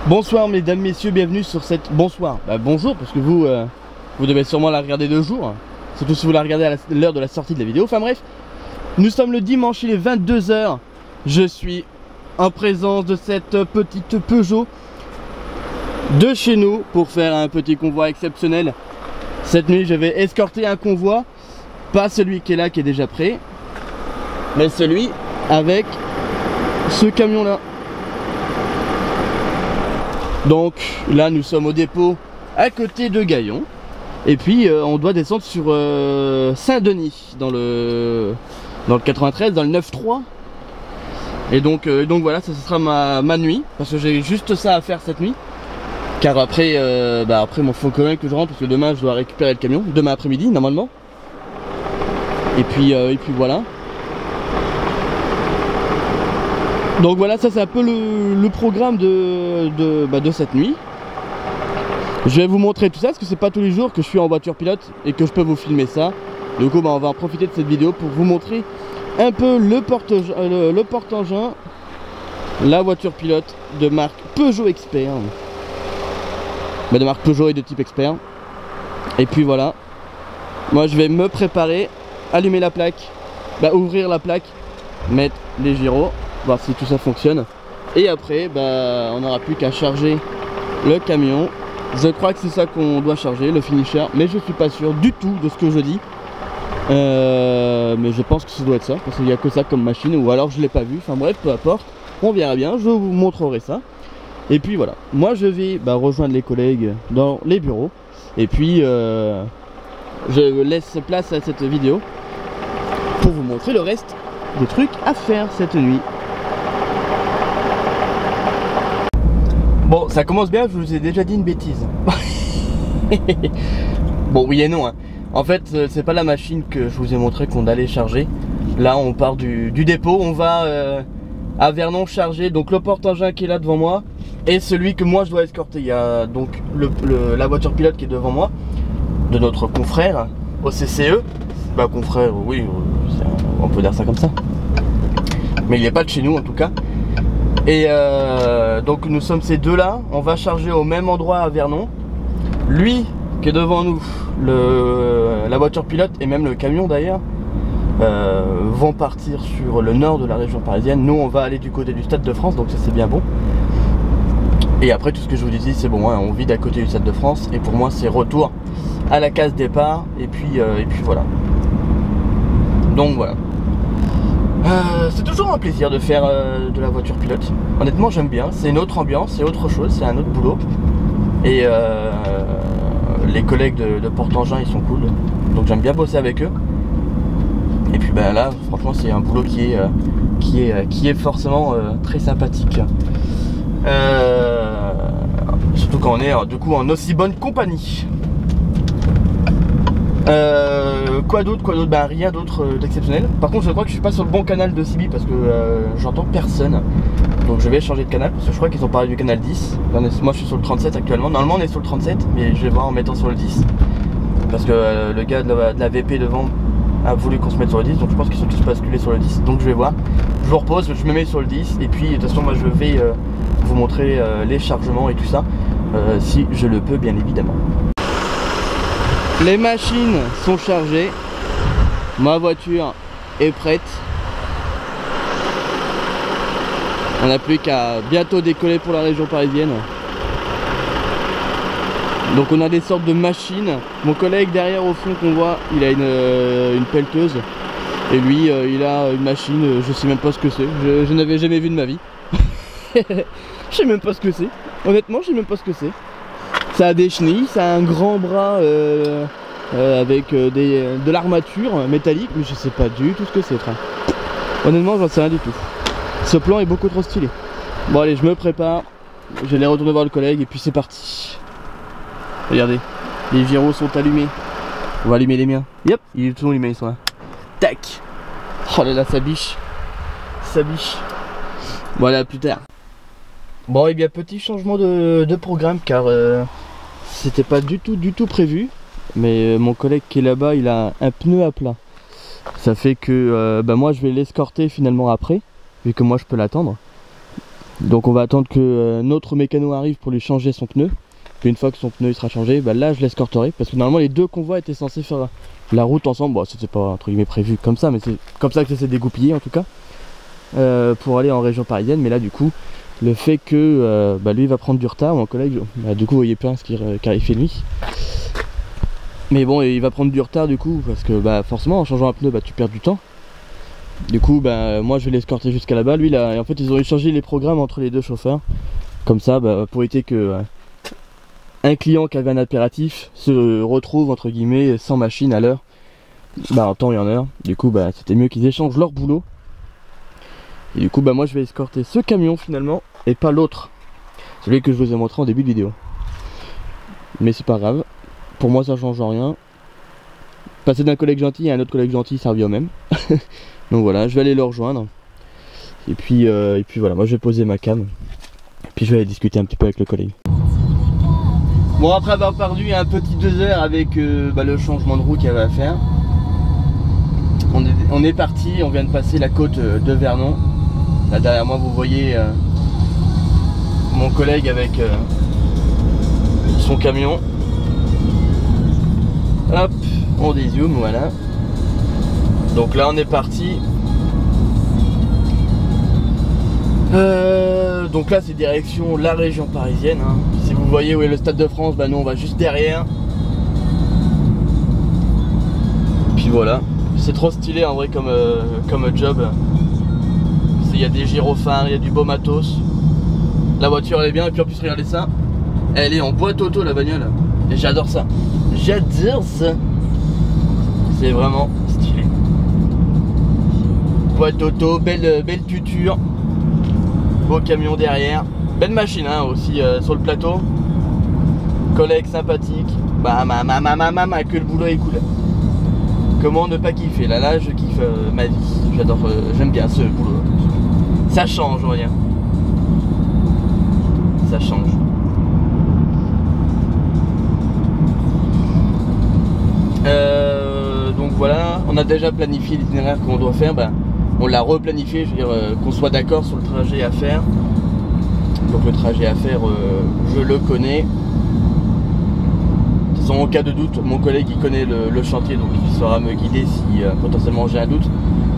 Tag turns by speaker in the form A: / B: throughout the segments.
A: Bonsoir mesdames, messieurs, bienvenue sur cette... Bonsoir, bonjour parce que vous devez sûrement la regarder de jour. Surtout si vous la regardez à l'heure de la sortie de la vidéo. Enfin bref, nous sommes le dimanche, il est 22 h. Je suis en présence de cette petite Peugeot de chez nous pour faire un petit convoi exceptionnel. Cette nuit je vais escorter un convoi. Pas celui qui est là, qui est déjà prêt, mais celui avec ce camion là. Donc là nous sommes au dépôt à côté de Gaillon. Et puis on doit descendre sur Saint-Denis dans le 93, dans le 9-3. Et donc voilà, ça sera ma nuit. Parce que j'ai juste ça à faire cette nuit. Car après, après il faut quand même que je rentre. Parce que demain je dois récupérer le camion. Demain après-midi normalement. Et puis voilà. Donc voilà, ça c'est un peu le programme de cette nuit. Je vais vous montrer tout ça parce que c'est pas tous les jours que je suis en voiture pilote et que je peux vous filmer ça. Du coup on va en profiter de cette vidéo pour vous montrer un peu le porte-engin, la voiture pilote de marque Peugeot Expert. De marque Peugeot et de type Expert. Et puis voilà, moi je vais me préparer, allumer la plaque, ouvrir la plaque, mettre les gyros, voir si tout ça fonctionne. Et après on n'aura plus qu'à charger le camion. Je crois que c'est ça qu'on doit charger, le finisher, mais je suis pas sûr du tout de ce que je dis. Mais je pense que ça doit être ça, parce qu'il n'y a que ça comme machine, ou alors je l'ai pas vu, enfin bref, peu importe, on verra bien, je vous montrerai ça. Et puis voilà, moi je vais rejoindre les collègues dans les bureaux, et puis je laisse place à cette vidéo pour vous montrer le reste des trucs à faire cette nuit. Bon, ça commence bien, je vous ai déjà dit une bêtise. Bon, oui et non, hein. En fait, c'est pas la machine que je vous ai montré qu'on allait charger. Là, on part du dépôt, on va à Vernon charger donc le porte-engin qui est là devant moi et celui que moi je dois escorter. Il y a donc la voiture pilote qui est devant moi, de notre confrère au CCE. Confrère, oui, on peut dire ça comme ça. Mais il n'est pas de chez nous en tout cas. Et donc nous sommes ces deux là, on va charger au même endroit à Vernon. Lui qui est devant nous, la voiture pilote et même le camion d'ailleurs, vont partir sur le nord de la région parisienne. Nous on va aller du côté du Stade de France, donc ça c'est bien bon. Et après tout ce que je vous disais c'est bon, hein, on vit d'à côté du Stade de France. Et pour moi c'est retour à la case départ. Et puis voilà. Donc voilà. C'est toujours un plaisir de faire de la voiture pilote. Honnêtement j'aime bien, c'est une autre ambiance, c'est autre chose, c'est un autre boulot. Et les collègues de porte-engin ils sont cool, donc j'aime bien bosser avec eux. Et puis là franchement c'est un boulot qui est forcément très sympathique. Surtout quand on est du coup en aussi bonne compagnie. Quoi d'autre, rien d'autre d'exceptionnel. Par contre je crois que je suis pas sur le bon canal de CB parce que j'entends personne. Donc je vais changer de canal parce que je crois qu'ils ont parlé du canal 10. Moi je suis sur le 37 actuellement. Normalement on est sur le 37, mais je vais voir en mettant sur le 10. Parce que le gars de la VP devant a voulu qu'on se mette sur le 10. Donc je pense qu'ils sont tous basculés sur le 10. Donc je vais voir. Je vous repose, je me mets sur le 10. Et puis de toute façon moi je vais vous montrer les chargements et tout ça. Si je le peux bien évidemment. Les machines sont chargées, ma voiture est prête. On n'a plus qu'à bientôt décoller pour la région parisienne. Donc on a des sortes de machines. Mon collègue derrière au fond qu'on voit, il a une pelleteuse. Et lui il a une machine, je sais même pas ce que c'est. Je n'avais jamais vu de ma vie. Je sais même pas ce que c'est. Honnêtement je sais même pas ce que c'est. Ça a des chenilles, ça a un grand bras avec de l'armature métallique, mais je sais pas du tout ce que c'est, frère. Honnêtement, j'en sais rien du tout. Ce plan est beaucoup trop stylé. Bon allez, je me prépare. Je vais aller retourner voir le collègue et puis c'est parti. Regardez, les gyros sont allumés. On va allumer les miens. Yep, ils sont allumés, ils sont là. Tac. Oh là là, ça biche. Ça biche. Voilà, plus tard. Bon, et bien petit changement de programme car c'était pas du tout prévu. Mais mon collègue qui est là-bas, il a un pneu à plat. Ça fait que moi je vais l'escorter finalement après, vu que moi je peux l'attendre. Donc on va attendre que notre mécano arrive pour lui changer son pneu. Puis une fois que son pneu il sera changé, bah là je l'escorterai. Parce que normalement les deux convois étaient censés faire la route ensemble. Bon, c'était pas entre guillemets prévu comme ça, mais c'est comme ça que ça s'est dégoupillé en tout cas. Pour aller en région parisienne. Mais là du coup, le fait que lui va prendre du retard, mon collègue, du coup vous voyez pas ce qu'il fait lui. Mais bon, il va prendre du retard du coup, parce que forcément en changeant un pneu tu perds du temps. Du coup moi je vais l'escorter jusqu'à là-bas. Lui là, et en fait ils ont échangé les programmes entre les deux chauffeurs. Comme ça pour éviter que un client qui avait un impératif se retrouve entre guillemets sans machine à l'heure. En temps et en heure. Du coup c'était mieux qu'ils échangent leur boulot. Et du coup moi je vais escorter ce camion finalement et pas l'autre. Celui que je vous ai montré en début de vidéo. Mais c'est pas grave. Pour moi ça change rien. Passer d'un collègue gentil à un autre collègue gentil ça revient au même. Donc voilà, je vais aller le rejoindre. Et puis voilà, moi je vais poser ma cam. Et puis je vais aller discuter un petit peu avec le collègue. Bon, après avoir perdu un petit 2 heures avec le changement de route qu'il y avait à faire, on est parti, on vient de passer la côte de Vernon. Là derrière moi vous voyez mon collègue avec son camion. Hop, on dézoome, voilà. Donc là on est parti. Donc là c'est direction la région parisienne, hein. Si vous voyez où est le Stade de France, nous on va juste derrière. Puis voilà, c'est trop stylé en vrai comme job. Il y a des gyrophares, il y a du beau matos. La voiture elle est bien, et puis en plus regardez ça, elle est en boîte auto la bagnole. Et j'adore ça. J'adore ça. C'est vraiment stylé. Boîte auto, belle tuture. Beau camion derrière. Belle machine hein, aussi sur le plateau. Collègue sympathique. Que le boulot est cool. Comment ne pas kiffer? Là je kiffe ma vie. J'adore, j'aime bien ce boulot. Ça change, on va dire. Ça change. Donc voilà, on a déjà planifié l'itinéraire qu'on doit faire. On l'a replanifié, je veux dire qu'on soit d'accord sur le trajet à faire. Donc le trajet à faire, je le connais. En cas de doute, mon collègue il connaît le chantier, donc il saura me guider si potentiellement j'ai un doute.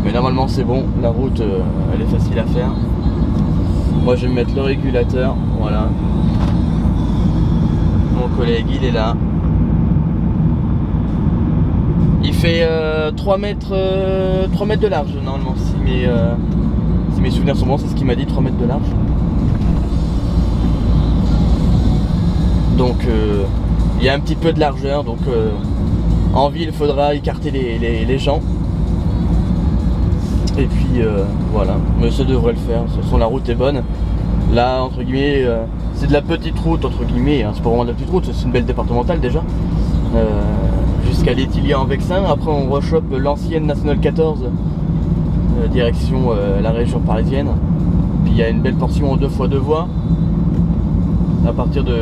A: Mais normalement c'est bon, la route elle est facile à faire. Moi je vais me mettre le régulateur, voilà. Mon collègue il est là. Il fait 3 mètres de large normalement, si mes souvenirs sont bons, c'est ce qu'il m'a dit, 3 mètres de large. Donc il y a un petit peu de largeur, donc en ville il faudra écarter les gens. Et puis voilà, mais ça devrait le faire, de toute façon la route est bonne. Là entre guillemets, c'est de la petite route entre guillemets, hein. C'est pas vraiment de la petite route, c'est une belle départementale déjà. Jusqu'à l'Étilia en Vexin, après on rechoppe l'ancienne Nationale 14, direction la région parisienne. Puis il y a une belle portion en 2x2 voies. À partir de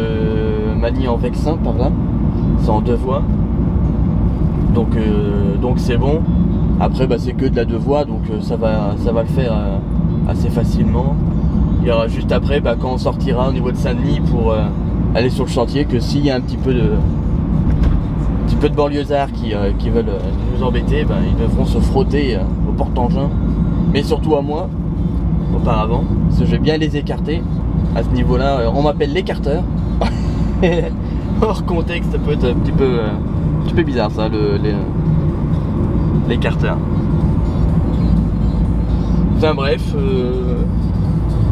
A: Magny en Vexin par là, c'est en 2 voies. Donc c'est bon. Après c'est que de la 2 voies, donc ça va le faire assez facilement. Il y aura juste après quand on sortira au niveau de Saint-Denis pour aller sur le chantier, que s'il y a un petit peu de banlieusards qui veulent nous embêter, ils devront se frotter au porte-engin, mais surtout à moi auparavant, parce que je vais bien les écarter. À ce niveau là on m'appelle l'écarteur. Hors contexte ça peut être un petit peu bizarre ça, l'écarteur. Enfin bref,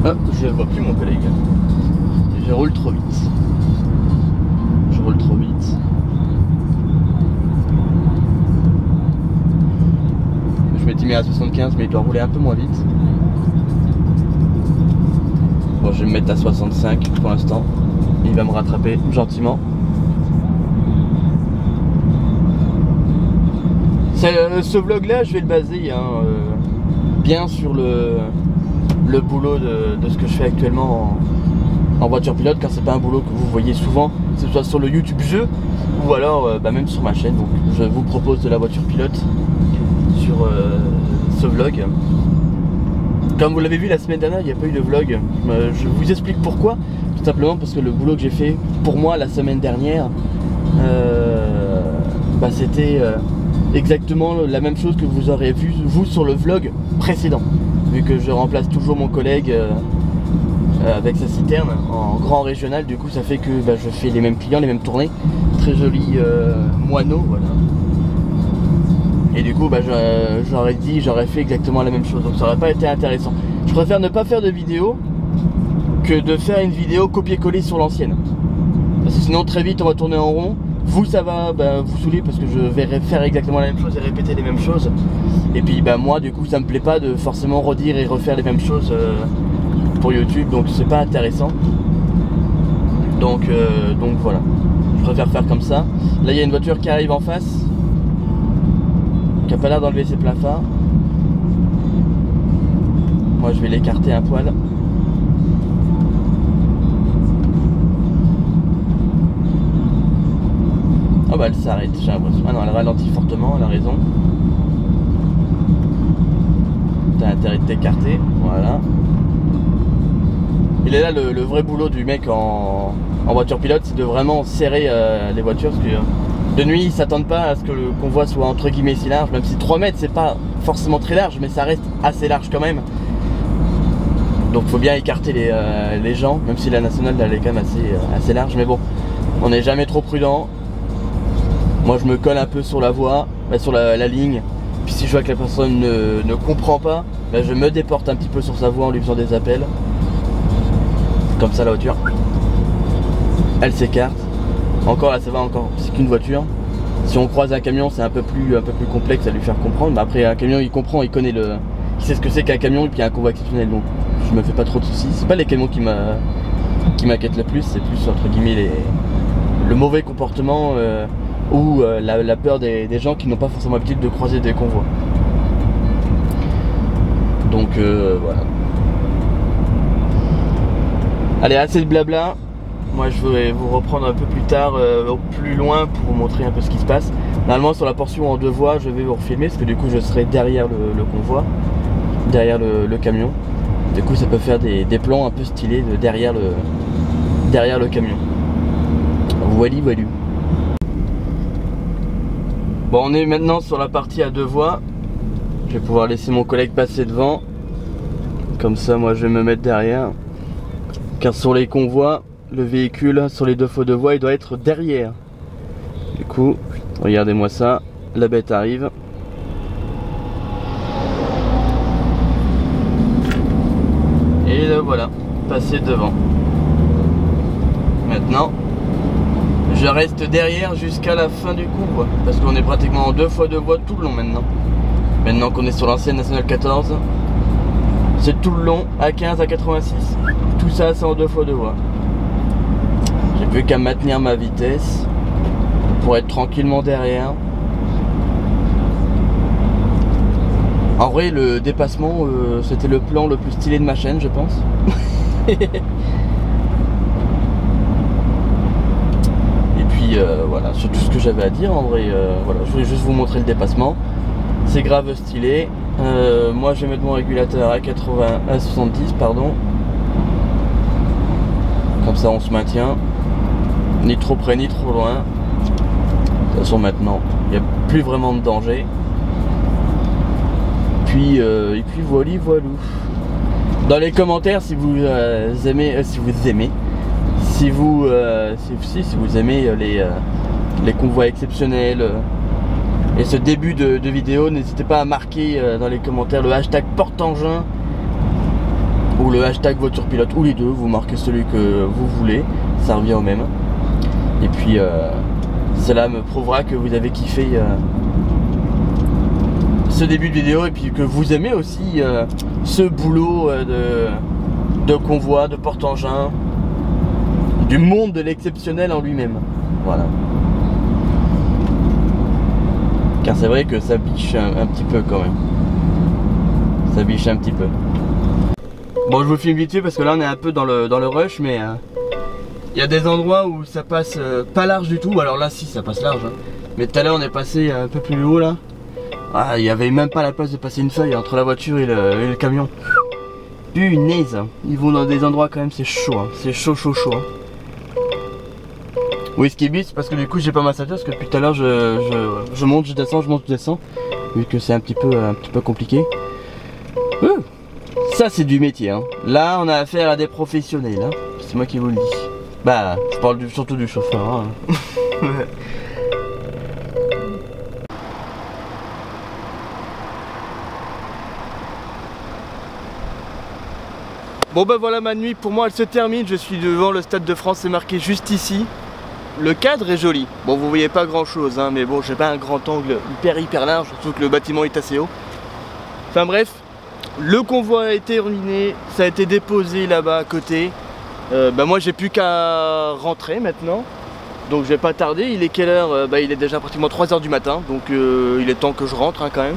A: je ne vois plus mon collègue. Je roule trop vite. Je m'étais mis à 75, mais il doit rouler un peu moins vite. Bon, je vais me mettre à 65 pour l'instant. Il va me rattraper gentiment. Ce vlog là je vais le baser bien sur le boulot de ce que je fais actuellement en voiture pilote, car c'est pas un boulot que vous voyez souvent, que ce soit sur le YouTube jeu ou alors même sur ma chaîne. Donc je vous propose de la voiture pilote sur ce vlog. Comme vous l'avez vu la semaine dernière, il n'y a pas eu de vlog. Je vous explique pourquoi. Tout simplement parce que le boulot que j'ai fait pour moi la semaine dernière, c'était exactement la même chose que vous aurez vu vous sur le vlog précédent. Vu que je remplace toujours mon collègue avec sa citerne en grand régional, du coup ça fait que je fais les mêmes clients, les mêmes tournées. Très joli moineau, voilà. Et du coup j'aurais fait exactement la même chose, donc ça aurait pas été intéressant. Je préfère ne pas faire de vidéo que de faire une vidéo copier-coller sur l'ancienne, parce que sinon très vite on va tourner en rond. Vous ça va vous saouler parce que je vais faire exactement la même chose et répéter les mêmes choses. Et puis moi du coup ça me plaît pas de forcément redire et refaire les mêmes choses pour YouTube, donc c'est pas intéressant. Donc voilà, je préfère faire comme ça. Là il y a une voiture qui arrive en face, qui a pas l'air d'enlever ses pleins phares. Moi je vais l'écarter un poil. Oh elle s'arrête, j'ai l'impression. Ah non, elle ralentit fortement, elle a raison. T'as intérêt de t'écarter, voilà. Il est là le vrai boulot du mec en voiture pilote, c'est de vraiment serrer les voitures, parce que de nuit ils s'attendent pas à ce que le convoi soit entre guillemets si large, même si 3 mètres c'est pas forcément très large, mais ça reste assez large quand même. Donc faut bien écarter les gens, même si la nationale elle est quand même assez large, mais bon, on n'est jamais trop prudent. Moi je me colle un peu sur la voie, sur la ligne, puis si je vois que la personne ne comprend pas, je me déporte un petit peu sur sa voie en lui faisant des appels. Comme ça la voiture, elle s'écarte. Encore là ça va, encore c'est qu'une voiture. Si on croise un camion c'est un peu plus complexe à lui faire comprendre, mais après un camion il comprend, il connaît il sait ce que c'est qu'un camion et puis un convoi exceptionnel, donc je me fais pas trop de soucis. C'est pas les camions qui m'inquiètent le plus, c'est plus entre guillemets le mauvais comportement ou la peur des gens qui n'ont pas forcément l'habitude de croiser des convois. Donc voilà. Allez, assez de blabla. Moi je vais vous reprendre un peu plus tard, plus loin, pour vous montrer un peu ce qui se passe. Normalement sur la portion en 2 voies je vais vous refilmer, parce que du coup je serai derrière le convoi, derrière le camion. Du coup ça peut faire des plans un peu stylés derrière le camion. Voilà. Bon, on est maintenant sur la partie à 2 voies. Je vais pouvoir laisser mon collègue passer devant. Comme ça moi je vais me mettre derrière. Car sur les convois, le véhicule sur les 2 fois 2 voies il doit être derrière. Du coup, regardez-moi ça, la bête arrive. Et le voilà, passé devant. Maintenant, je reste derrière jusqu'à la fin du convoi, parce qu'on est pratiquement en 2 fois 2 voies tout le long maintenant. Maintenant qu'on est sur l'ancienne nationale 14, c'est tout le long, A15 à 86. Tout ça c'est en 2 fois 2 voies. J'ai plus qu'à maintenir ma vitesse pour être tranquillement derrière. En vrai le dépassement c'était le plan le plus stylé de ma chaîne je pense. Et puis voilà, c'est tout ce que j'avais à dire en vrai. Voilà, je voulais juste vous montrer le dépassement. C'est grave stylé. Moi je vais mettre mon régulateur à 70 pardon. Comme ça on se maintient. Ni trop près ni trop loin. De toute façon maintenant il n'y a plus vraiment de danger. Et puis voilà. Dans les commentaires si vous aimez, si vous aimez les convois exceptionnels et ce début de vidéo, n'hésitez pas à marquer dans les commentaires le hashtag porte-engin ou le hashtag voiture pilote, ou les deux, vous marquez celui que vous voulez, ça revient au même. Et puis cela me prouvera que vous avez kiffé ce début de vidéo, et puis que vous aimez aussi ce boulot de convoi, de porte-engin, du monde de l'exceptionnel en lui-même. Voilà. Car c'est vrai que ça biche un petit peu quand même. Ça biche un petit peu. Bon, je vous filme vite fait parce que là on est un peu dans le rush, mais il y a des endroits où ça passe pas large du tout. Alors là si, ça passe large, hein. Mais tout à l'heure on est passé un peu plus haut là. Ah, il n'y avait même pas la place de passer une feuille entre la voiture et le camion. Punaise, ils vont dans des endroits quand même, c'est chaud, hein. C'est chaud. Hein. Oui, ce qui est bite, c'est parce que du coup j'ai pas ma ceinture, parce que depuis tout à l'heure je monte, je descends, vu que c'est un petit peu compliqué. Ça c'est du métier, hein. Là on a affaire à des professionnels, hein. C'est moi qui vous le dis. Bah, je parle surtout du chauffeur, hein. Bon bah voilà, ma nuit pour moi elle se termine, je suis devant le Stade de France, c'est marqué juste ici. Le cadre est joli, bon vous voyez pas grand chose hein, mais bon j'ai pas un grand angle hyper large, surtout que le bâtiment est assez haut. Enfin bref, le convoi a été terminé, ça a été déposé là-bas à côté. Bah moi j'ai plus qu'à rentrer maintenant, donc je vais pas tarder. Il est quelle heure? Bah il est déjà pratiquement 3 h du matin, donc il est temps que je rentre hein, quand même.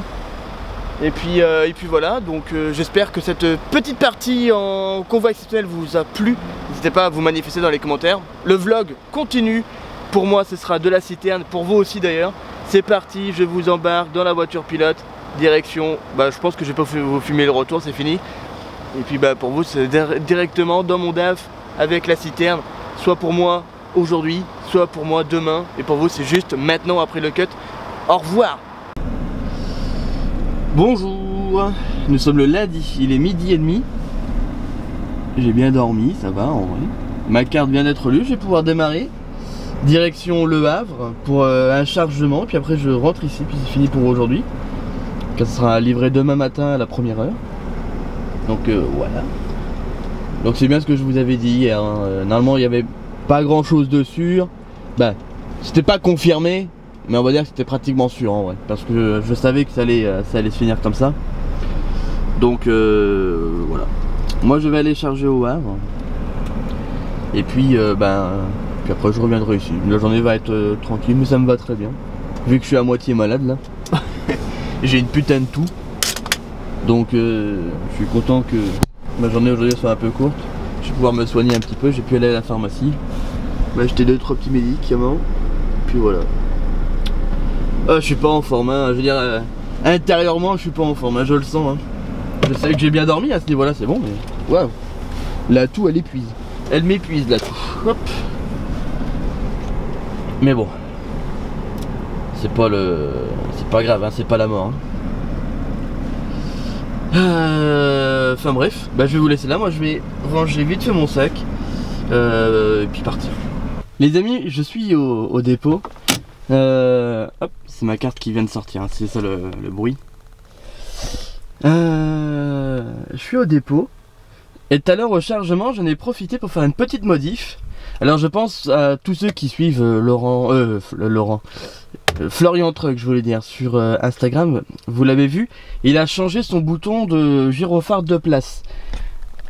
A: Et puis voilà, donc j'espère que cette petite partie en convoi exceptionnel vous a plu. N'hésitez pas à vous manifester dans les commentaires. Le vlog continue, pour moi ce sera de la citerne, pour vous aussi d'ailleurs. C'est parti, je vous embarque dans la voiture pilote, direction, bah je pense que je vais pas vous filmer le retour, c'est fini. Et puis bah pour vous c'est directement dans mon DAF avec la citerne, soit pour moi aujourd'hui, soit pour moi demain. Et pour vous c'est juste maintenant après le cut. Au revoir. Bonjour, nous sommes le lundi, il est 12h30. J'ai bien dormi, ça va en vrai. Ma carte vient d'être lue, je vais pouvoir démarrer. Direction Le Havre pour un chargement, puis après je rentre ici, puis c'est fini pour aujourd'hui. Ça sera livré demain matin à la 1er heure. Donc voilà. Donc c'est bien ce que je vous avais dit hier, hein. Normalement il n'y avait pas grand chose dessus. Bah, c'était pas confirmé. Mais on va dire que c'était pratiquement sûr en vrai, parce que je savais que ça allait se finir comme ça. Donc voilà. Moi je vais aller charger au Havre. Et puis puis après je reviendrai ici. La journée va être tranquille, mais ça me va très bien. Vu que je suis à moitié malade là. J'ai une putain de toux. Donc je suis content que ma journée aujourd'hui soit un peu courte. Je vais pouvoir me soigner un petit peu, j'ai pu aller à la pharmacie. M'acheter 2-3 petits médicaments. Puis voilà. Je suis pas en forme, hein. Je veux dire, intérieurement je suis pas en forme, hein. Je le sens. Hein. Je sais que j'ai bien dormi à ce niveau là, c'est bon, mais waouh, la toux elle épuise. Elle m'épuise la toux. Hop. Mais bon, c'est pas grave, hein. C'est pas la mort. Hein. Enfin bref, bah, je vais vous laisser là, moi je vais ranger vite fait mon sac et puis partir. Les amis, je suis au dépôt. Hop, c'est ma carte qui vient de sortir, hein, c'est ça le bruit. Je suis au dépôt. Et tout à l'heure au chargement, j'en ai profité pour faire une petite modif. Alors je pense à tous ceux qui suivent Florian Truck, je voulais dire, sur Instagram. Vous l'avez vu, il a changé son bouton de gyrophare de place.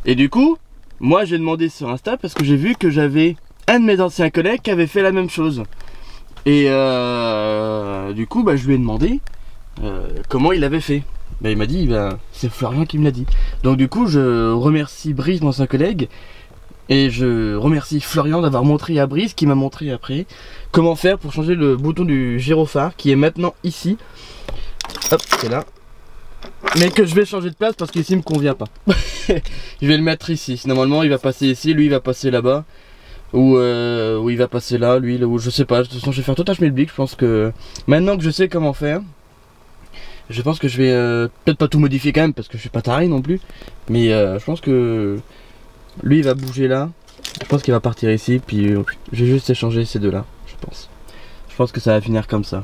A: Et du coup, moi j'ai demandé sur Insta parce que j'ai vu que j'avais un de mes anciens collègues qui avait fait la même chose. Et du coup bah, je lui ai demandé comment il avait fait. Bah, il m'a dit c'est Florian qui me l'a dit. Donc du coup je remercie Brice, mon ancien collègue, et je remercie Florian d'avoir montré à Brice, qui m'a montré après comment faire pour changer le bouton du gyrophare qui est maintenant ici. Hop, c'est là. Mais que je vais changer de place parce qu'ici il me convient pas. Je vais le mettre ici. Normalement il va passer ici, lui il va passer là-bas. Ou il va passer là, lui, ou je sais pas. De toute façon je vais faire tout à schmilblick. Je pense que maintenant que je sais comment faire, je pense que je vais peut-être pas tout modifier quand même parce que je suis pas taré non plus. Mais je pense que lui il va bouger là. Je pense qu'il va partir ici. Puis j'ai juste échangé ces deux là, je pense. Je pense que ça va finir comme ça.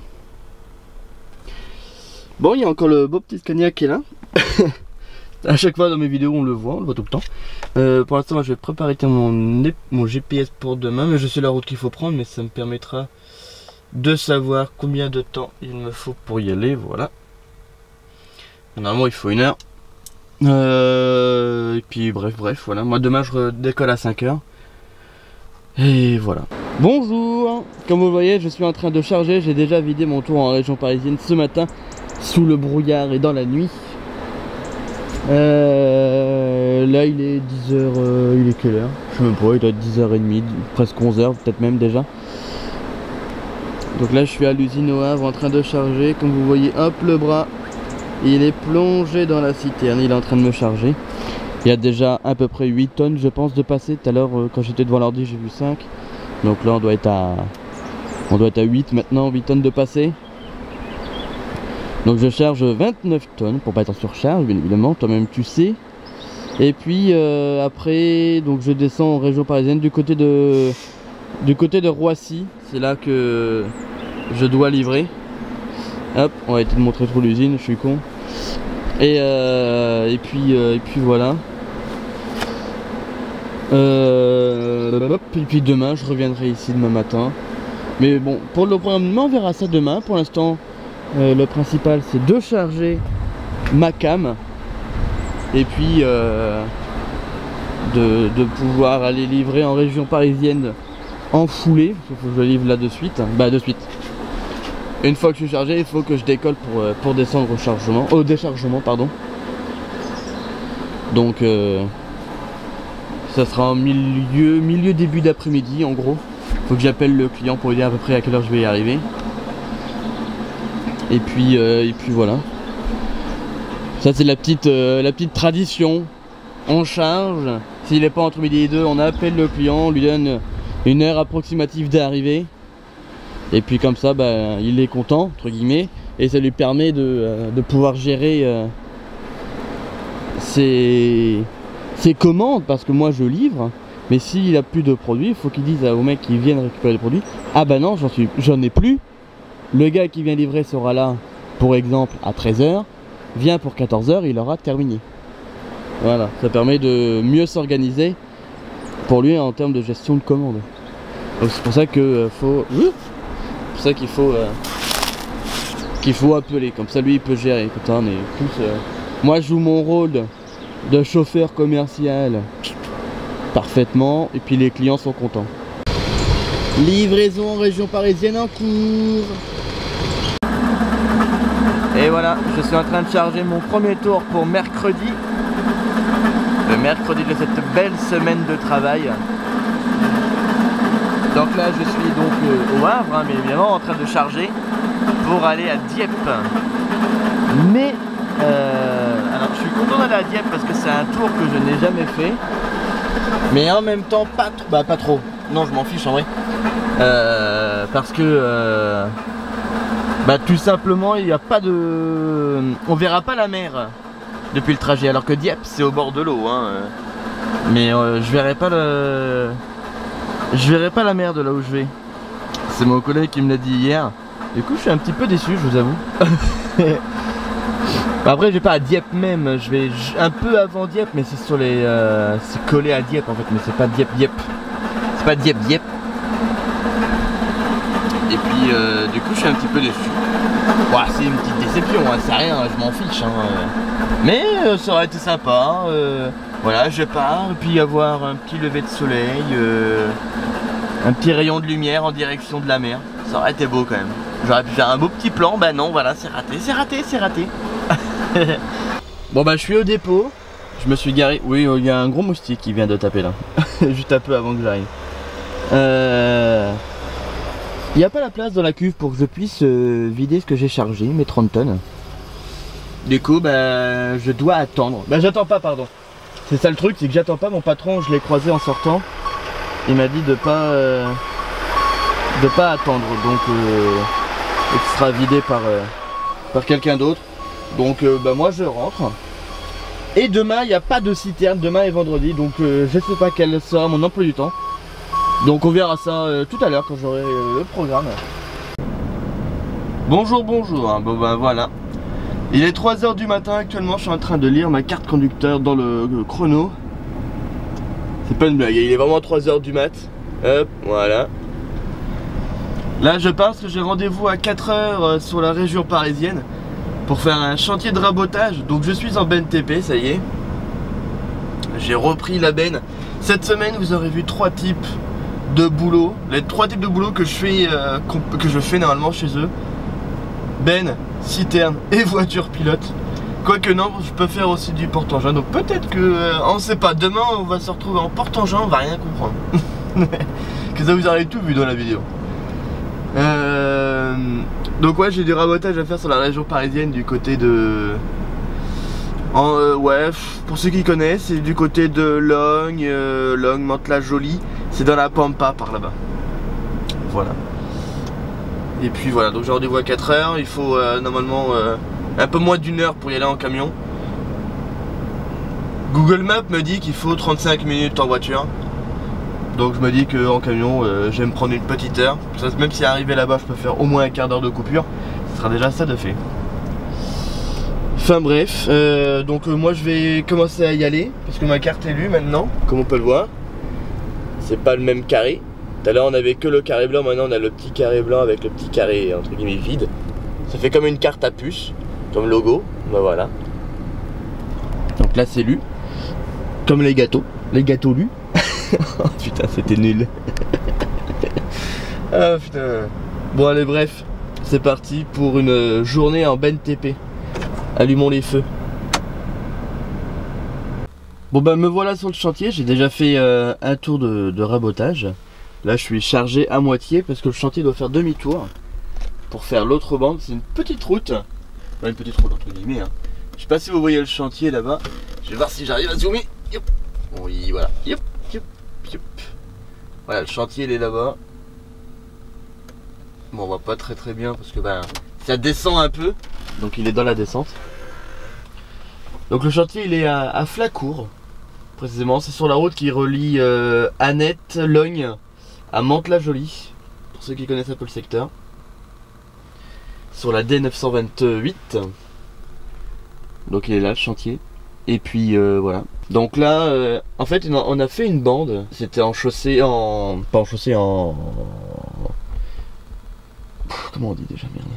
A: Bon, il y a encore le beau petit Scania qui est là. À chaque fois dans mes vidéos on le voit tout le temps. Pour l'instant moi, je vais préparer mon GPS pour demain, mais je sais la route qu'il faut prendre, mais ça me permettra de savoir combien de temps il me faut pour y aller. Voilà. Normalement il faut 1 heure. Et puis bref voilà. Moi demain je décolle à 5 h. Et voilà. Bonjour. Comme vous le voyez, je suis en train de charger. J'ai déjà vidé mon tour en région parisienne ce matin sous le brouillard et dans la nuit. Là il est 10h, il est quelle heure? Je sais même pas, il doit être 10h30, presque 11h peut-être même déjà. Donc là je suis à l'usine au Havre en train de charger. Comme vous voyez, hop, le bras il est plongé dans la citerne, il est en train de me charger. Il y a déjà à peu près 8 tonnes je pense de passé. Tout à l'heure quand j'étais devant l'ordi j'ai vu 5. Donc là on doit être à 8 maintenant, 8 tonnes de passé. Donc je charge 29 tonnes pour pas être en surcharge bien évidemment, toi-même tu sais. Et puis après donc je descends en région parisienne du côté de Roissy. C'est là que je dois livrer. Hop, on va essayer de montrer trop l'usine, je suis con. Et puis voilà. Et puis demain je reviendrai ici demain matin. Mais bon, pour le programme, on verra ça demain. Pour l'instant, le principal c'est de charger ma cam. Et puis de pouvoir aller livrer en région parisienne en foulée. Il faut que je livre là de suite. Bah de suite. Une fois que je suis chargé, il faut que je décolle pour descendre au déchargement, pardon. Donc ça sera en milieu début d'après-midi en gros. Faut que j'appelle le client pour lui dire à peu près à quelle heure je vais y arriver. Et puis voilà. Ça c'est la petite tradition. On charge. S'il n'est pas entre midi et 2, on appelle le client, on lui donne une heure approximative d'arrivée. Et puis comme ça, bah, il est content, entre guillemets, et ça lui permet de pouvoir gérer ses commandes, parce que moi je livre, mais s'il a plus de produits, il faut qu'il dise aux mecs qui viennent récupérer les produits, ah bah non, j'en ai plus, le gars qui vient livrer sera là, pour exemple, à 13 h, vient pour 14 h, il aura terminé. Voilà, ça permet de mieux s'organiser pour lui en termes de gestion de commandes. Donc c'est pour ça que qu'il faut appeler, comme ça lui il peut gérer. Comme ça, on est plus, moi je joue mon rôle de chauffeur commercial parfaitement et puis les clients sont contents. Livraison en région parisienne en cours. Et voilà, je suis en train de charger mon premier tour pour mercredi. Le mercredi de cette belle semaine de travail. Donc là je suis donc au Havre, hein, mais évidemment en train de charger pour aller à Dieppe. Mais alors je suis content d'aller à Dieppe parce que c'est un tour que je n'ai jamais fait. Mais en même temps pas trop. Non, je m'en fiche en vrai. Parce que tout simplement il n'y a pas de... On verra pas la mer depuis le trajet, alors que Dieppe c'est au bord de l'eau, hein. Mais je verrai pas la mer de là où je vais. C'est mon collègue qui me l'a dit hier. Du coup je suis un petit peu déçu, je vous avoue. Après je vais pas à Dieppe même, je vais un peu avant Dieppe, mais c'est sur les... c'est collé à Dieppe en fait, mais c'est pas Dieppe. C'est pas Dieppe. Et puis du coup je suis un petit peu déçu. Bon, c'est une petite déception, hein, c'est rien, je m'en fiche. Hein. Mais ça aurait été sympa. Voilà, je pars, et puis avoir un petit lever de soleil, un petit rayon de lumière en direction de la mer. Ça aurait été beau quand même. J'aurais pu faire un beau petit plan, bah non, voilà, c'est raté. Bon bah je suis au dépôt, je me suis garé. Oui, il y a un gros moustique qui vient de taper là, juste un peu avant que j'arrive. Il n'y a pas la place dans la cuve pour que je puisse vider ce que j'ai chargé, mes 30 tonnes. Du coup, bah, je dois attendre. Bah, j'attends pas, pardon. C'est ça le truc, c'est que j'attends pas. Mon patron, je l'ai croisé en sortant. Il m'a dit de pas attendre. Donc, il sera vidé par quelqu'un d'autre. Donc, bah, moi, je rentre. Et demain, il n'y a pas de citerne. Demain est vendredi. Donc, je sais pas quel sera mon emploi du temps. Donc on verra ça tout à l'heure quand j'aurai le programme. Bonjour, hein. Bon bah voilà. Il est 3 h du matin actuellement, je suis en train de lire ma carte conducteur dans le chrono. C'est pas une blague, il est vraiment 3 h du mat. Hop, voilà. Là je pars parce que j'ai rendez-vous à 4 h sur la région parisienne pour faire un chantier de rabotage. Donc je suis en benne TP, ça y est. J'ai repris la benne. Cette semaine vous aurez vu 3 types de boulot, les 3 types de boulot que je fais normalement chez eux: benne, citerne et voiture pilote. Quoique non, je peux faire aussi du porte-engin. Donc peut-être que, on sait pas, demain on va se retrouver en porte-engin, on va rien comprendre. Que ça vous aurez tout vu dans la vidéo. Donc ouais, j'ai du rabotage à faire sur la région parisienne du côté de Ouais, pour ceux qui connaissent, c'est du côté de Logne, Mantes-la-Jolie. C'est dans la Pampa par là-bas. Voilà. Et puis voilà, donc j'ai rendez-vous à 4 h. Il faut normalement un peu moins d'1 heure pour y aller en camion. Google Maps me dit qu'il faut 35 minutes en voiture. Donc je me dis qu'en camion, je vais me prendre une petite heure. Même si arrivé là-bas, je peux faire au moins un quart d'heure de coupure. Ce sera déjà ça de fait. Enfin bref, donc moi je vais commencer à y aller. Parce que ma carte est lue maintenant, comme on peut le voir. C'est pas le même carré. Tout à l'heure on avait que le carré blanc, maintenant on a le petit carré blanc avec le petit carré entre guillemets vide. Ça fait comme une carte à puce, comme logo. Ben voilà. Donc là c'est lu. Comme les gâteaux lus. Oh putain, c'était nul. Ah putain. Bon allez, bref, c'est parti pour une journée en BNTP. Allumons les feux. Bon bah me voilà sur le chantier, j'ai déjà fait un tour de rabotage. Là je suis chargé à moitié parce que le chantier doit faire demi-tour pour faire l'autre bande. C'est une petite route. Enfin, une petite route entre guillemets hein. Je sais pas si vous voyez le chantier là-bas. Je vais voir si j'arrive à zoomer. Yop. Oui voilà. Yop, yop, yop. Voilà, le chantier il est là-bas. Bon on voit pas très bien parce que ben ça descend un peu. Donc il est dans la descente. Donc le chantier il est à Flacourt. Précisément, c'est sur la route qui relie Annette, Logne à Mantes-la-Jolie. Pour ceux qui connaissent un peu le secteur. Sur la D928. Donc il est là le chantier. Et puis voilà. Donc là, en fait on a fait une bande. C'était en chaussée en... Pas en chaussée en... Comment on dit déjà, merde.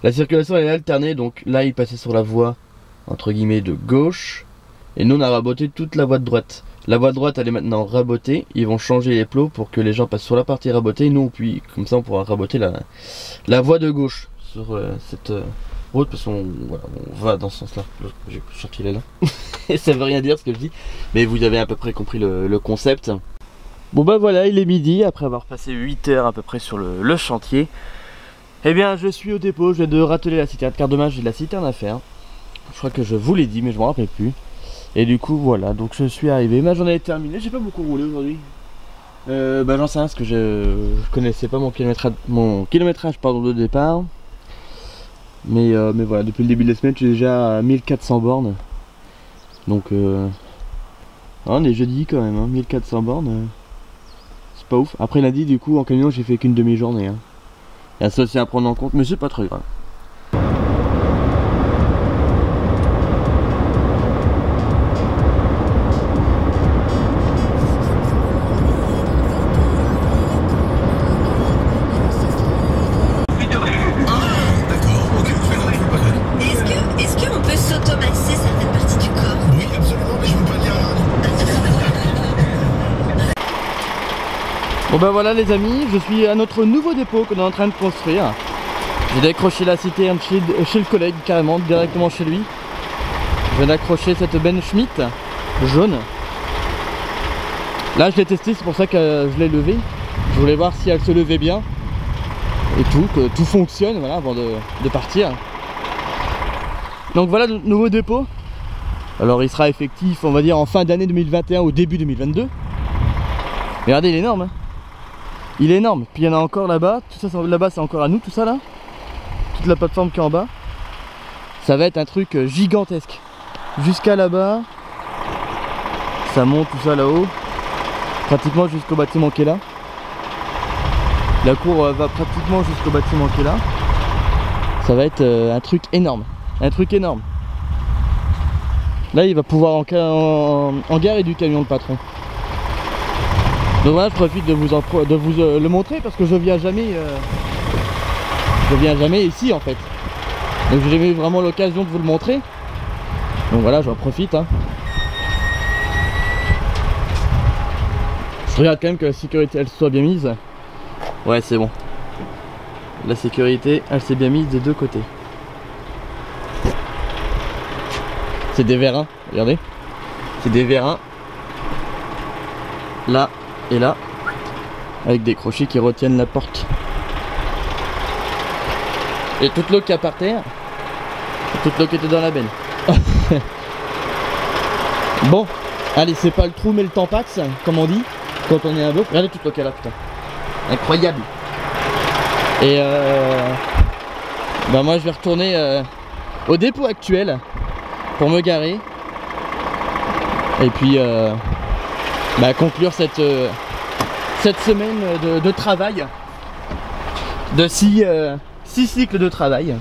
A: La circulation elle est alternée, donc là il passait sur la voie entre guillemets de gauche. Et nous on a raboté toute la voie de droite. La voie de droite elle est maintenant rabotée. Ils vont changer les plots pour que les gens passent sur la partie rabotée. Nous puis comme ça on pourra raboter la voie de gauche sur cette route. Parce qu'on voilà, on va dans ce sens là. Le chantier est là. Et ça veut rien dire ce que je dis. Mais vous avez à peu près compris le concept. Bon bah voilà, il est midi après avoir passé 8 heures à peu près sur le chantier. Eh bien je suis au dépôt, je viens de rateler la citerne car demain j'ai de la citerne à faire. Je crois que je vous l'ai dit mais je m'en rappelle plus. Et du coup voilà, donc je suis arrivé, ma journée est terminée, j'ai pas beaucoup roulé aujourd'hui. Bah j'en sais rien parce que je connaissais pas mon kilométrage pardon, de départ. Mais voilà, depuis le début de la semaine je suis déjà à 1400 bornes. Donc on est jeudi quand même, hein, 1400 bornes. C'est pas ouf. Après lundi du coup en camion j'ai fait qu'une demi-journée. Hein. Il y a ça aussi à prendre en compte, mais c'est pas très grave.
B: Est-ce qu'on peut s'automasser certaines parties du corps?
C: Oui, absolument, mais je veux pas dire rien.
A: Bon bah voilà les amis, je suis à notre nouveau dépôt qu'on est en train de construire. J'ai décroché la citerne chez le collègue carrément, directement chez lui. Je viens d'accrocher cette Ben Schmidt jaune. Là je l'ai testé, c'est pour ça que je l'ai levée. Je voulais voir si elle se levait bien. Et tout, que tout fonctionne voilà, avant de partir. Donc voilà notre nouveau dépôt. Alors il sera effectif on va dire en fin d'année 2021 ou début 2022. Mais regardez il est énorme hein. Il est énorme, puis il y en a encore là-bas, tout ça là-bas c'est encore à nous tout ça là. Toute la plateforme qui est en bas. Ça va être un truc gigantesque. Jusqu'à là-bas. Ça monte tout ça là-haut. Pratiquement jusqu'au bâtiment qui est là. La cour va pratiquement jusqu'au bâtiment qui est là. Ça va être un truc énorme. Un truc énorme. Là il va pouvoir en garer du camion le patron. Donc voilà, je profite de vous le montrer parce que je viens jamais ici en fait. Donc j'ai jamais eu vraiment l'occasion de vous le montrer. Donc voilà, j'en profite hein. Je regarde quand même que la sécurité elle soit bien mise. Ouais c'est bon. La sécurité elle s'est bien mise des deux côtés. C'est des vérins, regardez. C'est des vérins. Là et là. Avec des crochets qui retiennent la porte. Et toute l'eau qu'il y a par terre. Toute l'eau qui était dans la benne. Bon, allez, c'est pas le trou mais le tampax, comme on dit, quand on est un beau. Regardez toute le cas là, putain. Incroyable. Et bah moi je vais retourner au dépôt actuel pour me garer. Et puis bah, conclure cette semaine de travail. De 6 cycles de travail.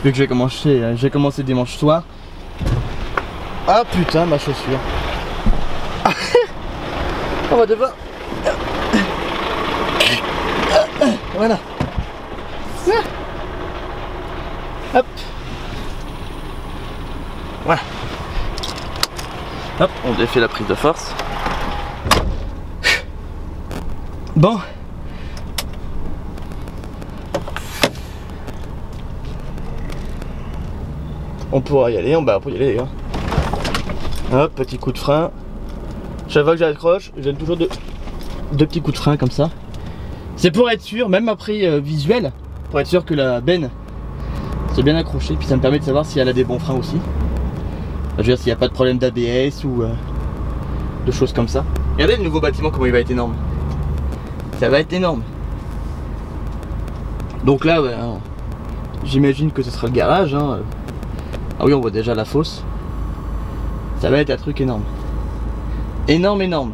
A: Vu que j'ai commencé dimanche soir. Ah putain, ma chaussure. On va devoir... Voilà. Hop. Voilà. Hop, on défait la prise de force. Bon. On pourra y aller, on va y aller d'ailleurs. Hop, petit coup de frein. Chaque fois que j'accroche, je donne toujours deux petits coups de frein comme ça. C'est pour être sûr, même après visuel, pour être sûr que la benne c'est bien accroché. Puis ça me permet de savoir si elle a des bons freins aussi. Je veux dire s'il n'y a pas de problème d'ABS ou de choses comme ça. Regardez le nouveau bâtiment comment il va être énorme. Ça va être énorme. Donc là, ouais, hein, j'imagine que ce sera le garage. Hein. Ah oui, on voit déjà la fosse. Ça va être un truc énorme. Énorme, énorme.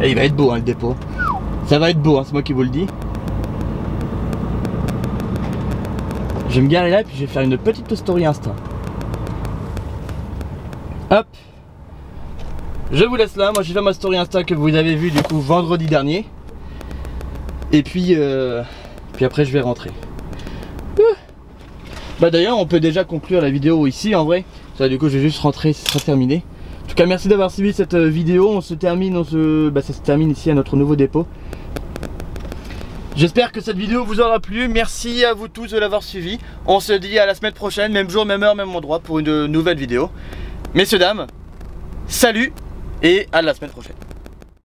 A: Et il va être beau hein, le dépôt. Ça va être beau, hein, c'est moi qui vous le dis. Je vais me garer là et puis je vais faire une petite story Insta. Hop. Je vous laisse là, moi j'ai fait ma story Insta que vous avez vu du coup vendredi dernier. Et puis après je vais rentrer. Bah d'ailleurs on peut déjà conclure la vidéo ici en vrai. Ça, du coup je vais juste rentrer, ce sera terminé. En tout cas merci d'avoir suivi cette vidéo. On se termine, ça se termine ici à notre nouveau dépôt. J'espère que cette vidéo vous aura plu. Merci à vous tous de l'avoir suivi. On se dit à la semaine prochaine, même jour, même heure, même endroit pour une nouvelle vidéo. Messieurs, dames, salut et à la semaine prochaine.